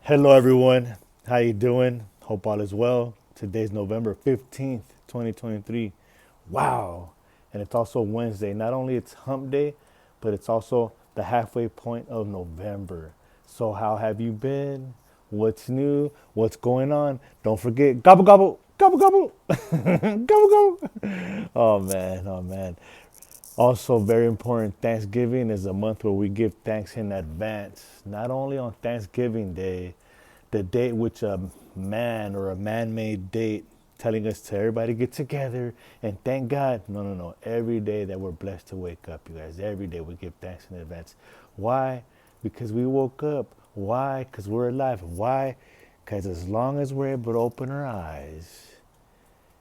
Hello everyone. How you doing? Hope all is well. Today's November 15th, 2023. Wow. And it's also Wednesday. Not only it's hump day, but it's also the halfway point of November. So how have you been? What's new? What's going on? Don't forget gobble gobble gobble gobble gobble gobble. Oh man, oh man. Also, very important, Thanksgiving is a month where we give thanks in advance. Not only on Thanksgiving Day, the date which a man or a man made date telling us to everybody get together and thank God. No, no, no. Every day that we're blessed to wake up, you guys. Every day we give thanks in advance. Why? Because we woke up. Why? Because we're alive. Why? Because as long as we're able to open our eyes,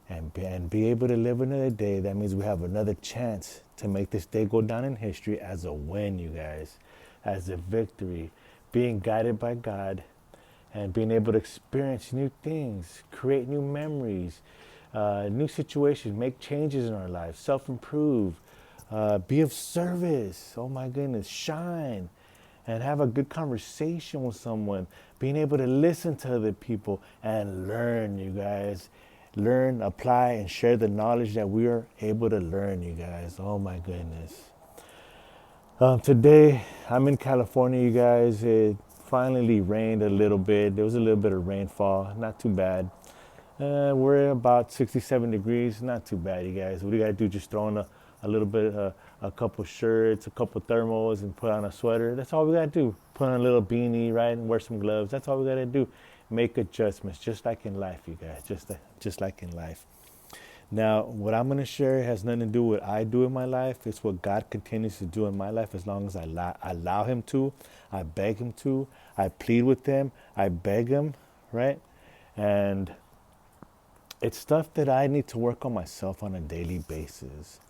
and be able to live another day, that means we have another chance to make this day go down in history as a win, you guys, as a victory, being guided by God and being able to experience new things, create new memories, new situations, make changes in our lives, self improve, be of service. Oh my goodness, shine and have a good conversation with someone, being able to listen to other people and learn, you guys. Learn, apply, and share the knowledge that we are able to learn, you guys. Oh my goodness. Today, I'm in California, you guys. It finally rained a little bit. There was a little bit of rainfall, not too bad. We're about 67 degrees, not too bad, you guys. What do you gotta do? Just throw in a little bit, a couple shirts, a couple thermals, and put on a sweater. That's all we gotta do. Put on a little beanie, right, and wear some gloves. That's all we gotta do. Make adjustments, just like in life, you guys. Just like in life. Now, what I'm going to share has nothing to do with what I do in my life. It's what God continues to do in my life as long as I allow Him to. I beg Him to. I plead with Him. I beg Him, right? And it's stuff that I need to work on myself on a daily basis.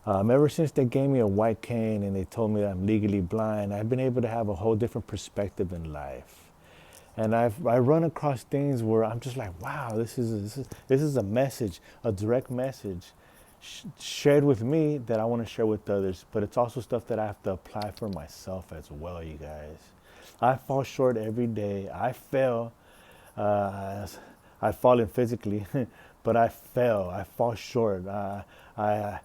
Ever since they gave me a white cane and they told me that I'm legally blind, I've been able to have a whole different perspective in life. And I run across things where I'm just like, wow, this is a message, a direct message shared with me that I want to share with others. But it's also stuff that I have to apply for myself as well, you guys. I fall short every day. I fail. Uh, I've fallen physically, but I fail. I fall short. I, I,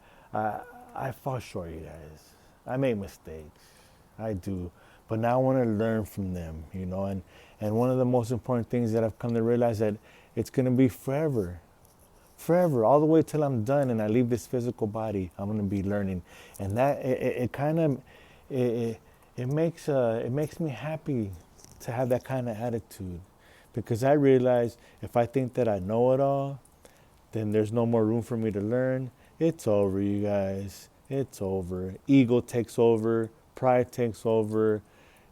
I fall short, you guys. I make mistakes. I do. But now I want to learn from them, and one of the most important things that I've come to realize that it's going to be forever, forever, all the way till I'm done and I leave this physical body. I'm going to be learning, and that it kind of it, it makes me happy to have that kind of attitude, because I realize if I think that I know it all, then there's no more room for me to learn. It's over, you guys. It's over. Ego takes over. Pride takes over.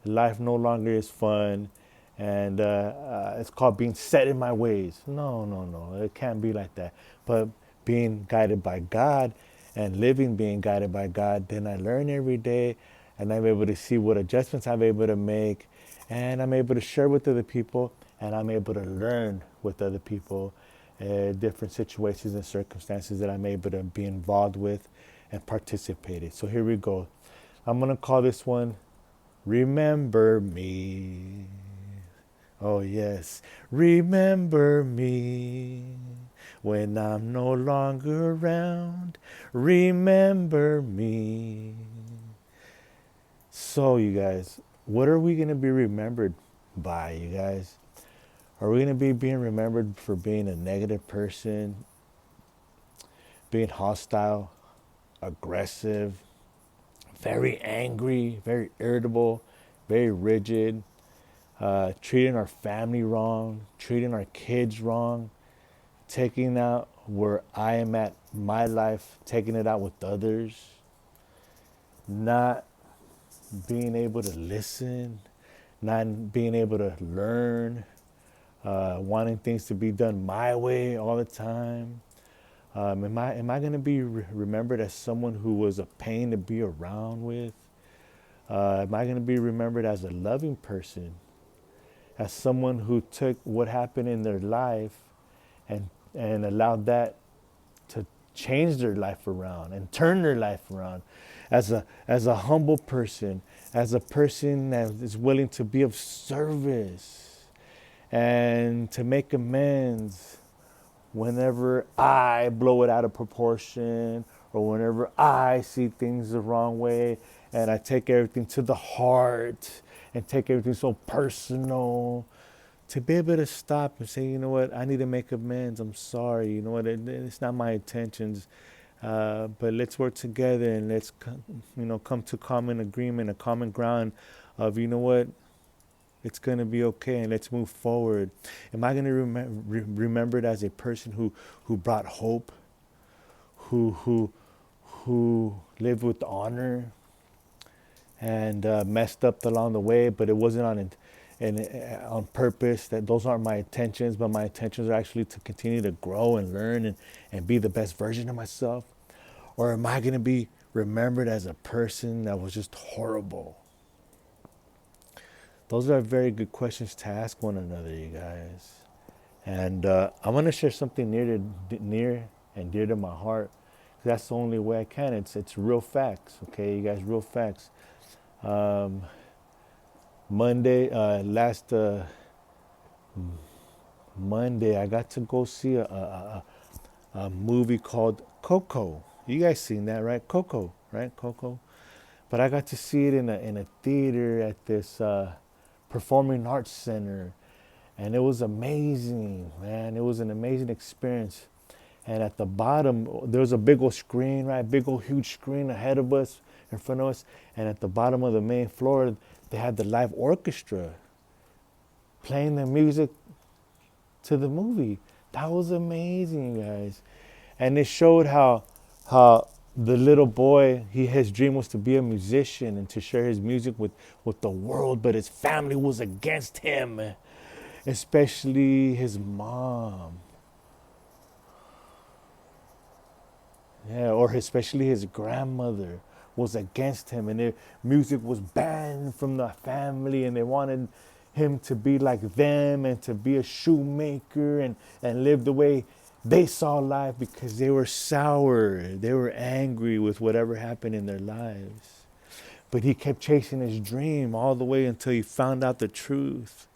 Life no longer is fun. And it's called being set in my ways. No, no, no. It can't be like that. But being guided by God and living being guided by God, then I learn every day and I'm able to see what adjustments I'm able to make, and I'm able to share with other people, and I'm able to learn with other people, different situations and circumstances that I'm able to be involved with and participate in. So here we go. I'm going to call this one Remember Me. Oh, yes. Remember me when I'm no longer around. Remember me. So, you guys, what are we going to be remembered by, you guys? Are we going to be being remembered for being a negative person, being hostile, aggressive, very angry, very irritable, very rigid, treating our family wrong, treating our kids wrong, taking out where I am at my life, taking it out with others, not being able to listen, not being able to learn, wanting things to be done my way all the time. Am I going to be remembered as someone who was a pain to be around with? Am I going to be remembered as a loving person, as someone who took what happened in their life and allowed that to change their life around and turn their life around, as a humble person, as a person that is willing to be of service? and to make amends whenever I blow it out of proportion or whenever I see things the wrong way and I take everything to the heart and take everything so personal, to be able to stop and say, you know what, I need to make amends. I'm sorry. You know what, it's not my intentions. But let's work together and let's, come to common agreement, a common ground of, you know what, it's going to be okay and let's move forward. Am I going to remembered as a person who brought hope, who who lived with honor and messed up along the way, but it wasn't on purpose? That those aren't my intentions, but my intentions are actually to continue to grow and learn and be the best version of myself? Or am I going to be remembered as a person that was just horrible? Those are very good questions to ask one another, you guys. And I want to share something near and dear to my heart. That's the only way I can. It's real facts, okay, you guys, real facts. Um, last Monday, I got to go see a movie called Coco. You guys seen that, right? Coco, right? Coco. But I got to see it in a theater at this performing arts center, and it was amazing, man. It was an amazing experience. And at the bottom, there was a big old screen, right? Big old huge screen ahead of us, in front of us. And at the bottom of the main floor, they had the live orchestra playing the music to the movie. That was amazing, guys. And it showed how the little boy, his dream was to be a musician and to share his music with the world, but his family was against him, especially his mom. Yeah, or especially his grandmother was against him, and their music was banned from the family, and they wanted him to be like them and to be a shoemaker and live the way they saw life, because they were sour. They were angry with whatever happened in their lives. But he kept chasing his dream all the way until he found out the truth.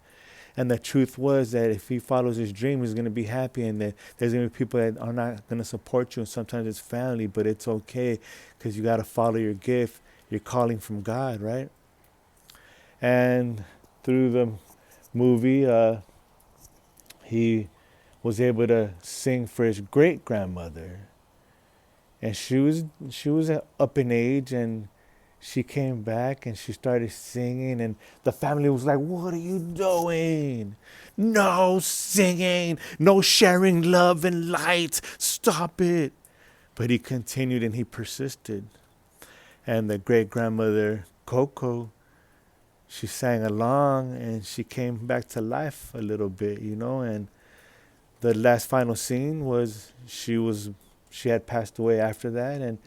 And the truth was that if he follows his dream, he's going to be happy, and that there's going to be people that are not going to support you. And sometimes it's family, but it's okay, because you got to follow your gift, your calling from God, right? And through the movie, he was able to sing for his great grandmother, and she was up in age, and she came back and she started singing, and the family was like, "What are you doing? No singing, no sharing love and light. Stop it." But he continued and he persisted. And the great grandmother, Coco, she sang along and she came back to life a little bit, and the last final scene was she had passed away after that, and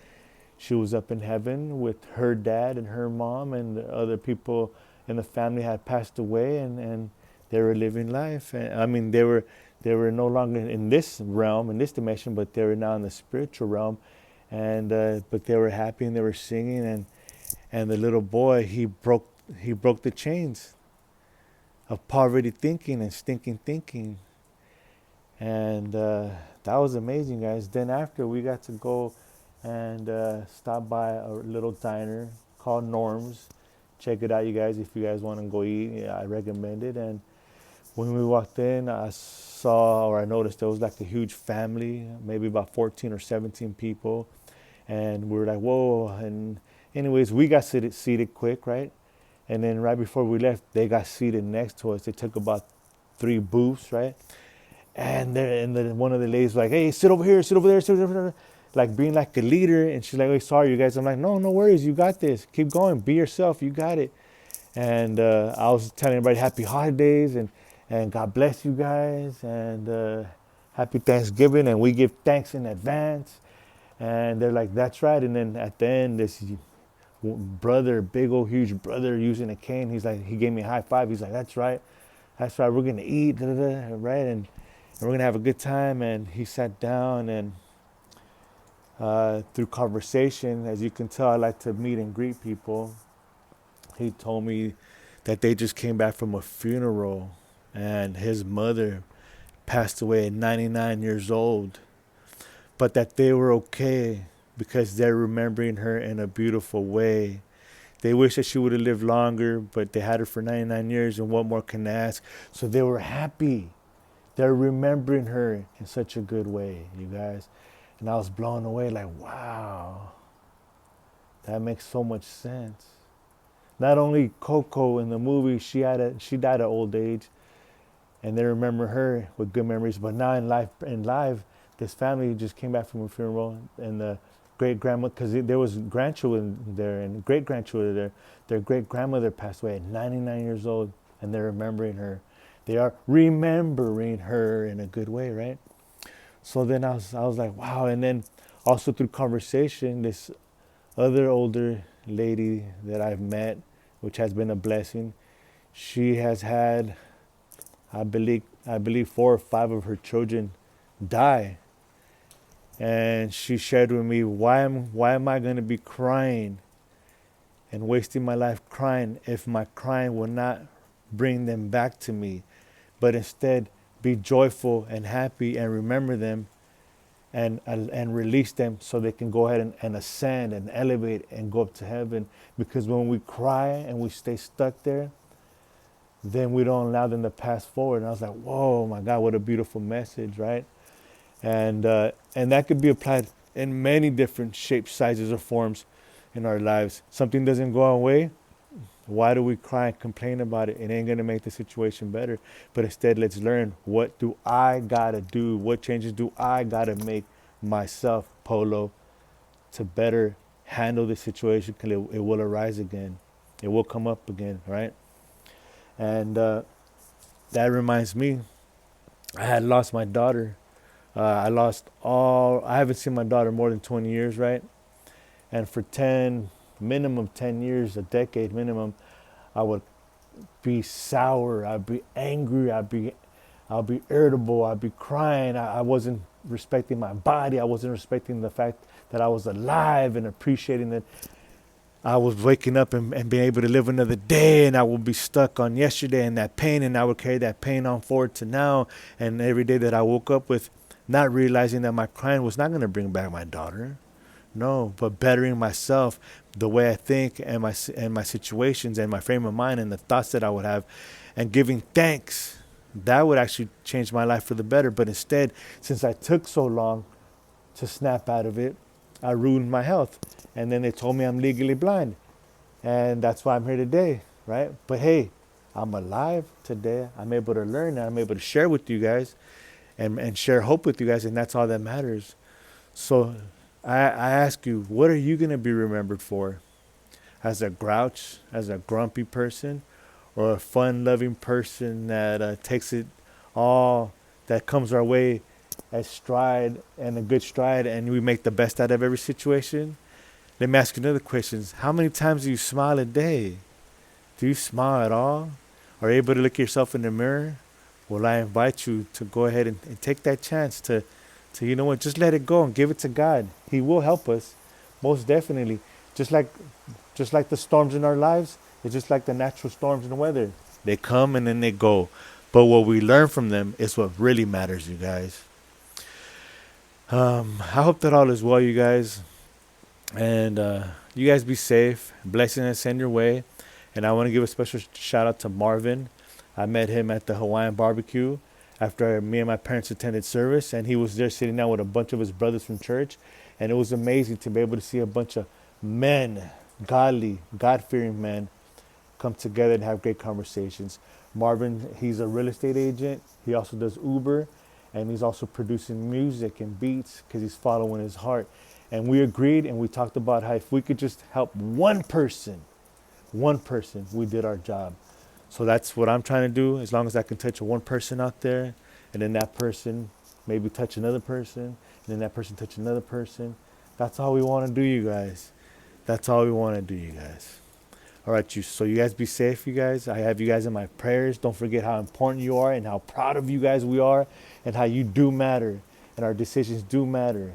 she was up in heaven with her dad and her mom, and the other people in the family had passed away, and they were living life. And I mean, they were no longer in this realm, in this dimension, but they were now in the spiritual realm. And but they were happy and they were singing, and the little boy, he broke the chains of poverty thinking and stinking thinking. And that was amazing, guys. Then after, we got to go and stop by a little diner called Norm's. Check it out, you guys. If you guys want to go eat, I recommend it. And when we walked in, I noticed there was like a huge family, maybe about 14 or 17 people. And we were like, whoa. And anyways, we got seated quick, right? And then right before we left, they got seated next to us. They took about 3 booths, right? And then one of the ladies was like, "Hey, sit over here, sit over there, sit over there," like being like a leader. And she's like, "Oh, sorry, you guys." I'm like, "No, no worries. You got this. Keep going. Be yourself. You got it." And I was telling everybody happy holidays and God bless you guys, and happy Thanksgiving. And we give thanks in advance. And they're like, "That's right." And then at the end, this brother, big old huge brother using a cane, he gave me a high five. He's like, "That's right. That's right. We're going to eat, da, da, da," right? And we're going to have a good time. And he sat down, and through conversation, as you can tell, I like to meet and greet people. He told me that they just came back from a funeral. and his mother passed away at 99 years old, but that they were okay because they're remembering her in a beautiful way. They wish that she would have lived longer, but they had her for 99 years, and what more can they ask? So they were happy. They're remembering her in such a good way, you guys. And I was blown away, like, wow, that makes so much sense. Not only Coco in the movie, she died at old age, and they remember her with good memories. But now in live, this family just came back from a funeral, and the great grandma, because there was grandchildren there and great grandchildren there. Their great grandmother passed away at 99 years old, and they're remembering her. They are remembering her in a good way, right? So then I was like, wow. And then also through conversation, this other older lady that I've met, which has been a blessing, she has had, I believe 4 or 5 of her children die. And she shared with me, why am I going to be crying and wasting my life crying if my crying will not bring them back to me, but instead be joyful and happy and remember them and release them so they can go ahead and ascend and elevate and go up to heaven. Because when we cry and we stay stuck there, then we don't allow them to pass forward. And I was like, whoa, my God, what a beautiful message, right? And that could be applied in many different shapes, sizes, or forms in our lives. Something doesn't go our way. Why do we cry and complain about it? It ain't gonna make the situation better. But instead, let's learn, what do I gotta do? What changes do I gotta make myself, Polo, to better handle the situation? Because it will arise again. It will come up again, right? And that reminds me, I had lost my daughter. I haven't seen my daughter more than 20 years, right? And for minimum 10 years, a decade minimum, I would be sour, I'd be angry, I'll be irritable, I'd be crying. I wasn't respecting my body. I wasn't respecting the fact that I was alive and appreciating that I was waking up and being able to live another day, and I would be stuck on yesterday and that pain, and I would carry that pain on forward to now. And every day that I woke up with, not realizing that my crying was not going to bring back my daughter. No, but bettering myself, the way I think, and my situations and my frame of mind and the thoughts that I would have, and giving thanks. That would actually change my life for the better. But instead, since I took so long to snap out of it, I ruined my health. And then they told me I'm legally blind. And that's why I'm here today, right? But hey, I'm alive today. I'm able to learn, and I'm able to share with you guys and share hope with you guys. And that's all that matters. So I ask you, what are you going to be remembered for? As a grouch, as a grumpy person, or a fun-loving person that takes it all that comes our way as stride and a good stride, and we make the best out of every situation? Let me ask you another question. How many times do you smile a day? Do you smile at all? Are you able to look yourself in the mirror? Well, I invite you to go ahead and take that chance to, you know what, just let it go and give it to God. He will help us, most definitely. Just like the storms in our lives, it's just like the natural storms in the weather. They come and then they go. But what we learn from them is what really matters, you guys. I hope that all is well, you guys. And you guys be safe. Blessings send your way. And I want to give a special shout out to Marvin. I met him at the Hawaiian barbecue after me and my parents attended service, and he was there sitting down with a bunch of his brothers from church. And it was amazing to be able to see a bunch of men, godly, God-fearing men, come together and have great conversations. Marvin, he's a real estate agent. He also does Uber, and he's also producing music and beats because he's following his heart. And we agreed, and we talked about how if we could just help one person, we did our job. So that's what I'm trying to do. As long as I can touch one person out there, and then that person maybe touch another person, and then that person touch another person. That's all we want to do, you guys. That's all we want to do, you guys. All right, so you guys be safe, you guys. I have you guys in my prayers. Don't forget how important you are and how proud of you guys we are, and how you do matter, and our decisions do matter.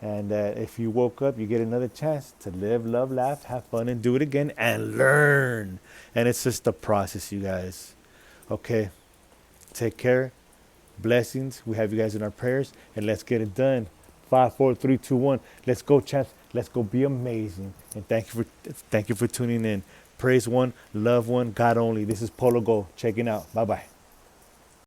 And if you woke up, you get another chance to live, love, laugh, have fun, and do it again, and learn. And it's just a process, you guys. Okay. Take care. Blessings. We have you guys in our prayers, and let's get it done. 5, 4, 3, 2, 1. Let's go, champs. Let's go be amazing. And thank you for tuning in. Praise one, love one, God only. This is Polo Go checking out. Bye bye.